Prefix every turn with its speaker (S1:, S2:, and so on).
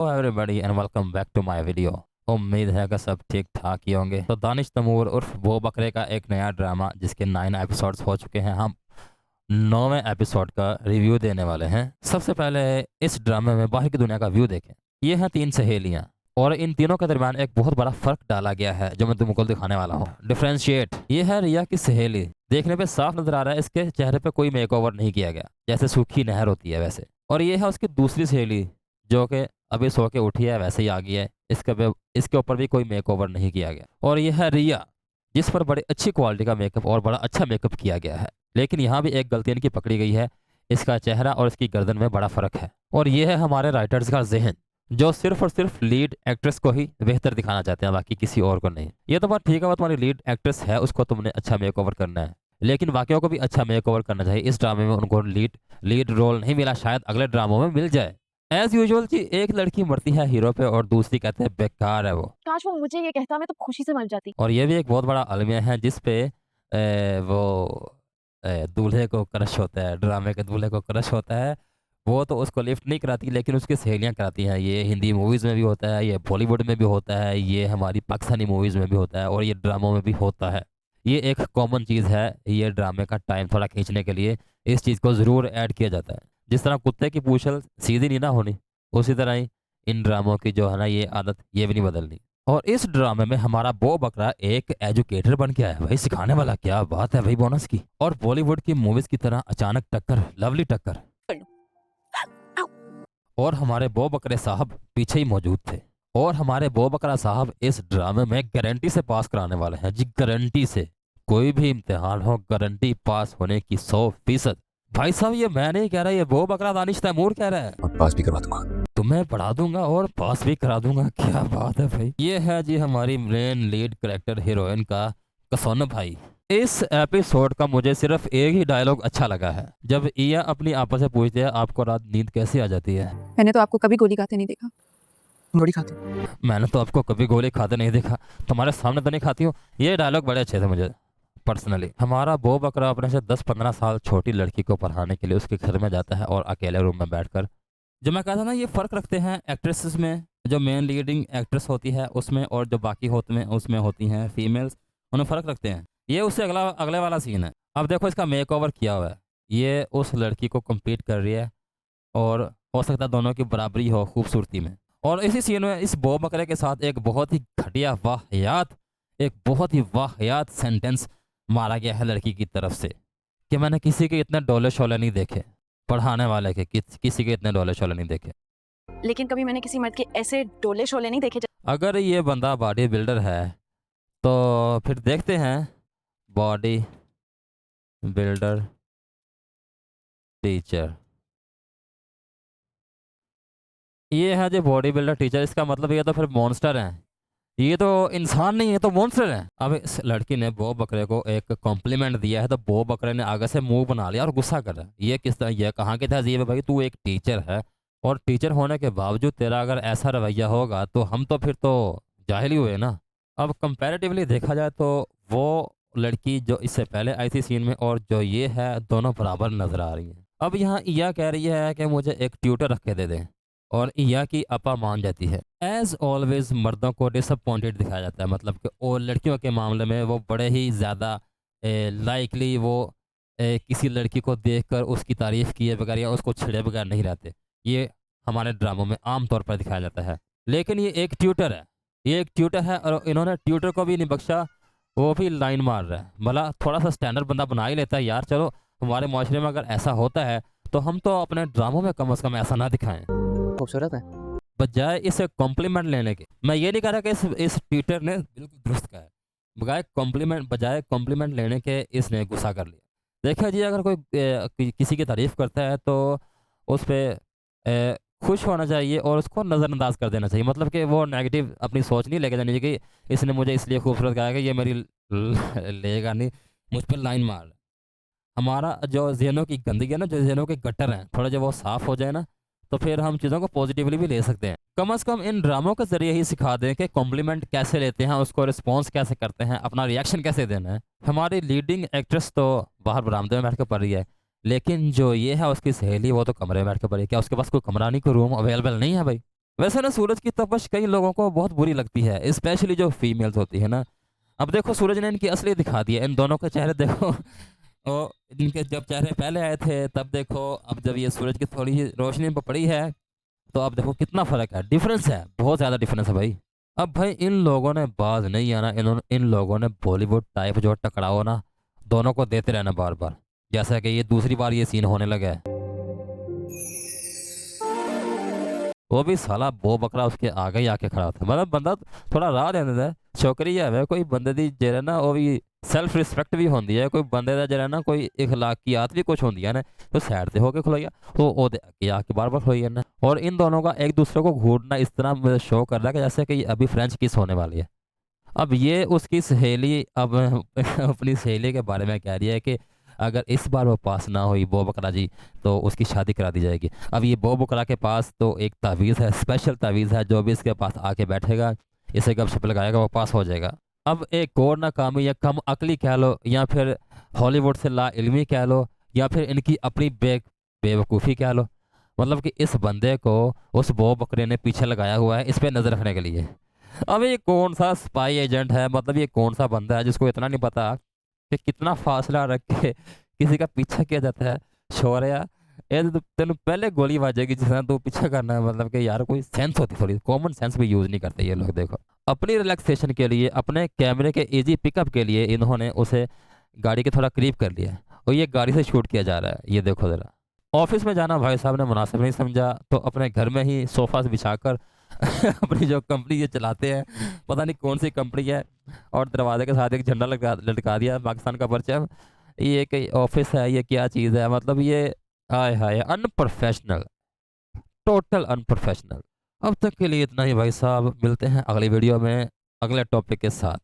S1: Hello everybody and welcome back to my video. उम्मीद है कि सब ठीक ठाक ही होंगे। तो दानिश तैमूर उर्फ वो बकरे का एक नया ड्रामा जिसके 9 एपिसोड्स हो चुके हैं, हम 9वें एपिसोड का रिव्यू देने वाले हैं। सबसे पहले इस ड्रामे में बाहर की दुनिया का व्यू देखें। ये हैं 3 सहेलियां और इन तीनों के दरमियान एक बहुत बड़ा फर्क डाला गया है जो मैं तुमको दिखाने वाला हूँ। डिफरेंशिएट। ये है रिया की सहेली। देखने पे साफ नजर आ रहा है इसके चेहरे पे कोई मेकओवर नहीं किया गया, जैसे सूखी नहर होती है वैसे। और ये है उसकी दूसरी सहेली जो कि अभी सो के उठी है, वैसे ही आ गई है। इसके ऊपर भी कोई मेकओवर नहीं किया गया। और यह है रिया जिस पर बड़ी अच्छी क्वालिटी का मेकअप और बड़ा अच्छा मेकअप किया गया है। लेकिन यहाँ भी एक गलती इनकी पकड़ी गई है, इसका चेहरा और इसकी गर्दन में बड़ा फर्क है। और ये है हमारे राइटर्स का जहन जो सिर्फ और सिर्फ लीड एक्ट्रेस को ही बेहतर दिखाना चाहते हैं, बाकी किसी और को नहीं। ये तो बात ठीक है, वो तुम्हारी लीड एक्ट्रेस है, उसको तुमने अच्छा मेकओवर करना है, लेकिन बाकियों को भी अच्छा मेकओवर करना चाहिए। इस ड्रामे में उनको लीड रोल नहीं मिला, शायद अगले ड्रामों में मिल जाए। एज यूजुअल जी, एक लड़की मरती है हीरो पे और दूसरी कहते हैं बेकार है वो।
S2: काश वो मुझे ये कहता, मैं तो खुशी से मर जाती।
S1: और ये भी एक बहुत बड़ा अलमिया है जिस पे वो दूल्हे को क्रश होता है, ड्रामे के दूल्हे को क्रश होता है। वो तो उसको लिफ्ट नहीं कराती लेकिन उसकी सहेलियां कराती हैं। ये हिंदी मूवीज़ में भी होता है, ये बॉलीवुड में भी होता है, ये हमारी पाकिस्तानी मूवीज़ में भी होता है और ये ड्रामों में भी होता है। ये एक कॉमन चीज़ है। ये ड्रामे का टाइम थोड़ा खींचने के लिए इस चीज़ को ज़रूर ऐड किया जाता है। जिस तरह कुत्ते की पूंछल सीधी नहीं ना होनी, उसी तरह ही इन ड्रामों की जो है ना ये आदत ये भी नहीं बदलनी। और इस ड्रामे में हमारा बो बकरा एक एजुकेटर बन के आया है भाई, सिखाने वाला। क्या बात है भाई बोनस की। और बॉलीवुड की मूवीज की तरह अचानक टक्कर, लवली टक्कर। और हमारे बो बकरे साहब पीछे ही मौजूद थे। और हमारे बो बकरा साहब इस ड्रामे में गारंटी से पास कराने वाले हैं जी, गारंटी से। कोई भी इम्तिहान हो, गारंटी पास होने की 100%। भाई साहब ये मैं नहीं कह रहा, ये बो बकरा दानिश तैमूर कह रहा है।
S3: और पास भी करवा दूंगा,
S1: तुम्हें पढ़ा दूंगा और पास भी करा दूंगा। क्या बात है भाई। ये है जी हमारी मेन लीड करेक्टर हीरोइन का कसौन भाई। इस एपिसोड का मुझे सिर्फ एक ही डायलॉग अच्छा लगा है, जब ईया अपनी आपस से पूछते हैं आपको रात नींद कैसे आ जाती है।
S2: मैंने तो आपको कभी गोली खाते नहीं देखा।
S3: गोली खाते।
S1: मैंने तो आपको कभी गोली खाते नहीं देखा, तुम्हारे सामने तो नहीं खाती हूँ। ये डायलॉग बड़े अच्छे थे मुझे पर्सनली। हमारा बो बकरा अपने से 10-15 साल छोटी लड़की को पढ़ाने के लिए उसके घर में जाता है और अकेले रूम में बैठकर, जो मैं कहा था ना ये फ़र्क रखते हैं एक्ट्रेसेस में। जो मेन लीडिंग एक्ट्रेस होती है उसमें और जो बाकी होते हैं उसमें होती हैं फीमेल्स, उन्हें फ़र्क रखते हैं। ये उससे अगले वाला सीन है। अब देखो इसका मेकओवर किया हुआ है, ये उस लड़की को compete कर रही है और हो सकता है दोनों की बराबरी हो खूबसूरती में। और इसी सीन में इस बो बकरे के साथ एक बहुत ही घटिया वाहियात सेंटेंस मारा गया है लड़की की तरफ से कि मैंने किसी के इतने डोले शोले नहीं देखे, पढ़ाने वाले के किसी के इतने डोले शोले नहीं देखे।
S2: लेकिन कभी मैंने किसी मर्द के ऐसे डोले शोले नहीं देखे।
S1: अगर ये बंदा बॉडी बिल्डर है तो फिर देखते हैं बॉडी बिल्डर टीचर। ये है जो बॉडी बिल्डर टीचर, इसका मतलब ये तो फिर मॉन्स्टर हैं। ये तो इंसान नहीं है, तो मॉन्स्टर है। अब इस लड़की ने बो बकरे को एक कॉम्प्लीमेंट दिया है तो बो बकरे ने आगे से मुंह बना लिया और गुस्सा कर रहा है। ये किस तरह, ये कहाँ की तहजीब है भाई। तू एक टीचर है और टीचर होने के बावजूद तेरा अगर ऐसा रवैया होगा तो हम तो फिर तो जाहिल ही हुए ना। अब कंपैरेटिवली देखा जाए तो वो लड़की जो इससे पहले आई थी सीन में और जो ये है दोनों बराबर नजर आ रही हैं। अब यहाँ ईया कह रही है कि मुझे एक ट्यूटर रख के दे दें और ईया की अपा मान जाती है। एज ऑलवेज मर्दों को डिसअपॉइंटेड दिखाया जाता है, मतलब कि और लड़कियों के मामले में वो बड़े ही ज़्यादा लाइकली वो किसी लड़की को देखकर उसकी तारीफ़ किए बगैर या उसको छिड़े बगैर नहीं रहते। ये हमारे ड्रामों में आम तौर पर दिखाया जाता है। लेकिन ये एक ट्यूटर है, ये एक ट्यूटर है और इन्होंने ट्यूटर को भी नहीं बख्शा, वो भी लाइन मार रहा है। भला थोड़ा सा स्टैंडर्ड बंदा बना ही लेता है यार। चलो हमारे माशरे में अगर ऐसा होता है तो हम तो अपने ड्रामों में कम अज़ कम ऐसा ना दिखाएं।
S3: खूबसूरत है।
S1: बजाय इसे कॉम्प्लीमेंट लेने के, मैं ये नहीं कह रहा कि इस ट्विटर ने बिल्कुल दुरुस्त कहा है, बजाय कॉम्प्लीमेंट लेने के इसने गुस्सा कर लिया। देखिए जी, अगर कोई किसी की तारीफ़ करता है तो उस पर खुश होना चाहिए और उसको नज़रअंदाज कर देना चाहिए। मतलब कि वो नेगेटिव अपनी सोच नहीं लेके जानी चाहिए कि इसने मुझे इसलिए खूबसूरत कहा कि ये मेरी लेगा नहीं, मुझ पर लाइन मार रहा है। हमारा जो ज़हनों की गंदगी है ना, जो ज़हनों के गटर हैं, थोड़ा जब वो साफ़ हो जाए ना तो फिर हम चीज़ों को पॉजिटिवली भी ले सकते हैं। कम से कम इन ड्रामों के ज़रिए ही सिखा दें कि कॉम्प्लीमेंट कैसे लेते हैं, उसको रिस्पॉन्स कैसे करते हैं, अपना रिएक्शन कैसे देना है। हमारी लीडिंग एक्ट्रेस तो बाहर बरामदे में बैठ कर पढ़ रही है, लेकिन जो ये है उसकी सहेली वो तो कमरे में बैठ कर पढ़ रही है। क्या उसके पास कोई कमरा नहीं, कोई रूम अवेलेबल नहीं है भाई? वैसे ना सूरज की तपश कई लोगों को बहुत बुरी लगती है, स्पेशली जो फीमेल्स होती है ना। अब देखो सूरज ने इनकी असली दिखा दिया, इन दोनों के चेहरे देखो। और इनके जब चेहरे पहले आए थे तब देखो, अब जब ये सूरज की थोड़ी सी रोशनी पड़ी है तो अब देखो कितना फ़र्क है, डिफरेंस है, बहुत ज़्यादा डिफरेंस है भाई। अब भाई इन लोगों ने बाज नहीं आना, इन लोगों ने बॉलीवुड टाइप जो टकराओ ना, दोनों को देते रहना बार बार, जैसा कि ये दूसरी बार ये सीन होने लगा है। वो भी साला बो बकरा उसके आगे ही आके खड़ा था, मतलब बंदा थोड़ा राह देंदा है, छोकरी है कोई बंदे दी जेरा ना वो भी सैल्फ रिस्पैक्ट भी होंदी है, कोई बंदे दा जेरा ना कोई इखलाकियात भी कुछ होंदियां ने, तो साइड ते होके खलोइया तो ओदे अगे आके बार बार खलोई जाना। और इन दोनों का एक दूसरे को घूरना इस तरह शो कर रहा है कि जैसे कि अभी फ्रेंच किस होने वाली है। अब ये उसकी सहेली अब अपनी सहेली के बारे में कह रही है कि अगर इस बार वो पास ना हुई बो बकरा जी तो उसकी शादी करा दी जाएगी। अब ये बो बकरा के पास तो एक तावीज़ है, स्पेशल तावीज़ है, जो भी इसके पास आके बैठेगा इसे गपशप लगाएगा वो पास हो जाएगा। अब एक और नाकामी या कम अकली कह लो या फिर हॉलीवुड से ला इल्मी कह लो या फिर इनकी अपनी बेवकूफ़ी कह लो, मतलब कि इस बंदे को उस बो बकरे ने पीछे लगाया हुआ है इस पर नज़र रखने के लिए। अब ये कौन सा स्पाई एजेंट है, मतलब ये कौन सा बंदा है जिसको इतना नहीं पता कि कितना फासला रख के किसी का पीछा किया जाता है। शौर्या ये तो तेन पहले गोली वाजेगी जिसने तू पीछा करना है, मतलब कि यार कोई सेंस होती, थोड़ी कॉमन सेंस भी यूज़ नहीं करते ये लोग। देखो अपनी रिलैक्सेशन के लिए, अपने कैमरे के इजी पिकअप के लिए इन्होंने उसे गाड़ी के थोड़ा करीब कर लिया और ये गाड़ी से शूट किया जा रहा है। ये देखो ज़रा, ऑफिस में जाना भाई साहब ने मुनासिब नहीं समझा तो अपने घर में ही सोफ़ा बिछाकर अपनी जो कंपनी ये चलाते हैं, पता नहीं कौन सी कंपनी है, और दरवाजे के साथ एक झंडा लटका दिया पाकिस्तान का परचम। ये कि ऑफिस है, ये क्या चीज़ है, मतलब ये हाय हाय अनप्रोफेशनल, टोटल अनप्रोफेशनल। अब तक के लिए इतना ही भाई साहब, मिलते हैं अगली वीडियो में अगले टॉपिक के साथ।